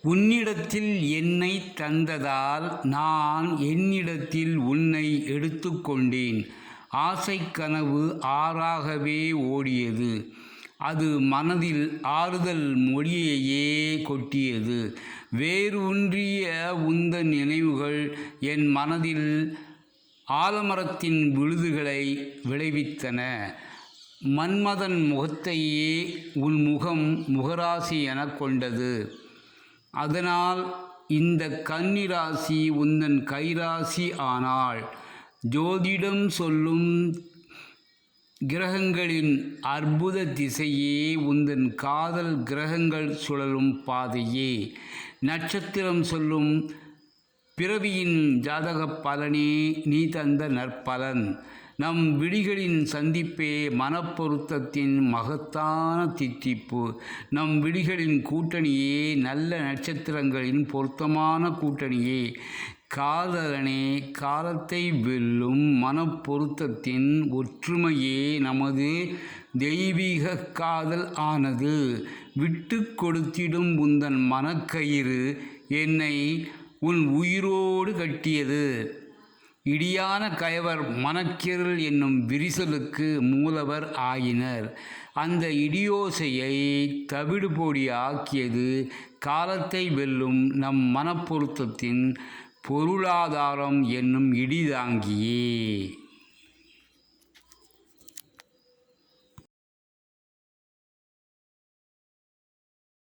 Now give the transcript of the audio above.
உன்னிடத்தில் என்னை தந்ததால் நான் என்னிடத்தில் உன்னை எடுத்து கொண்டேன். ஆசை கனவு ஆறாகவே ஓடியது. அது மனதில் ஆறுதல் மொழியையே கொட்டியது. வேரூன்றிய உந்தன் நினைவுகள் என் மனதில் ஆலமரத்தின் விழுதுகளை விளைவித்தன. மன்மதன் முகத்தையே உன் முகம் முகராசி எனக் கொண்டது. அதனால் இந்த கன்னிராசி உந்தன் கைராசி ஆனாள். ஜோதிடம் சொல்லும் கிரகங்களின் அற்புத திசையே உந்தன் காதல் கிரகங்கள் சுழலும் பாதையே. நட்சத்திரம் சொல்லும் பிறவியின் ஜாதக பலனே நீ தந்த நற்பலன். நம் விழிகளின் சந்திப்பே மனப்பொருத்தத்தின் மகத்தான தித்திப்பு. நம் விழிகளின் கூட்டணியே நல்ல நட்சத்திரங்களின் பொருத்தமான கூட்டணியே. காதலனே, காலத்தை வெல்லும் மனப்பொருத்தத்தின் ஒற்றுமையே நமது தெய்வீக காதல் ஆனது. விட்டு கொடுத்திடும் உந்தன் மனக்கயிறு என்னை உன் உயிரோடு கட்டியது. இடியான கயவர் மனக்கிரல் என்னும் விரிசலுக்கு மூலவர் ஆயினர். அந்த இடியோசையை தவிடுபொடி ஆக்கியது காலத்தை வெல்லும் நம் மனப்பொருத்தத்தின் பொருளாதாரம் என்னும் இடிதாங்கியே.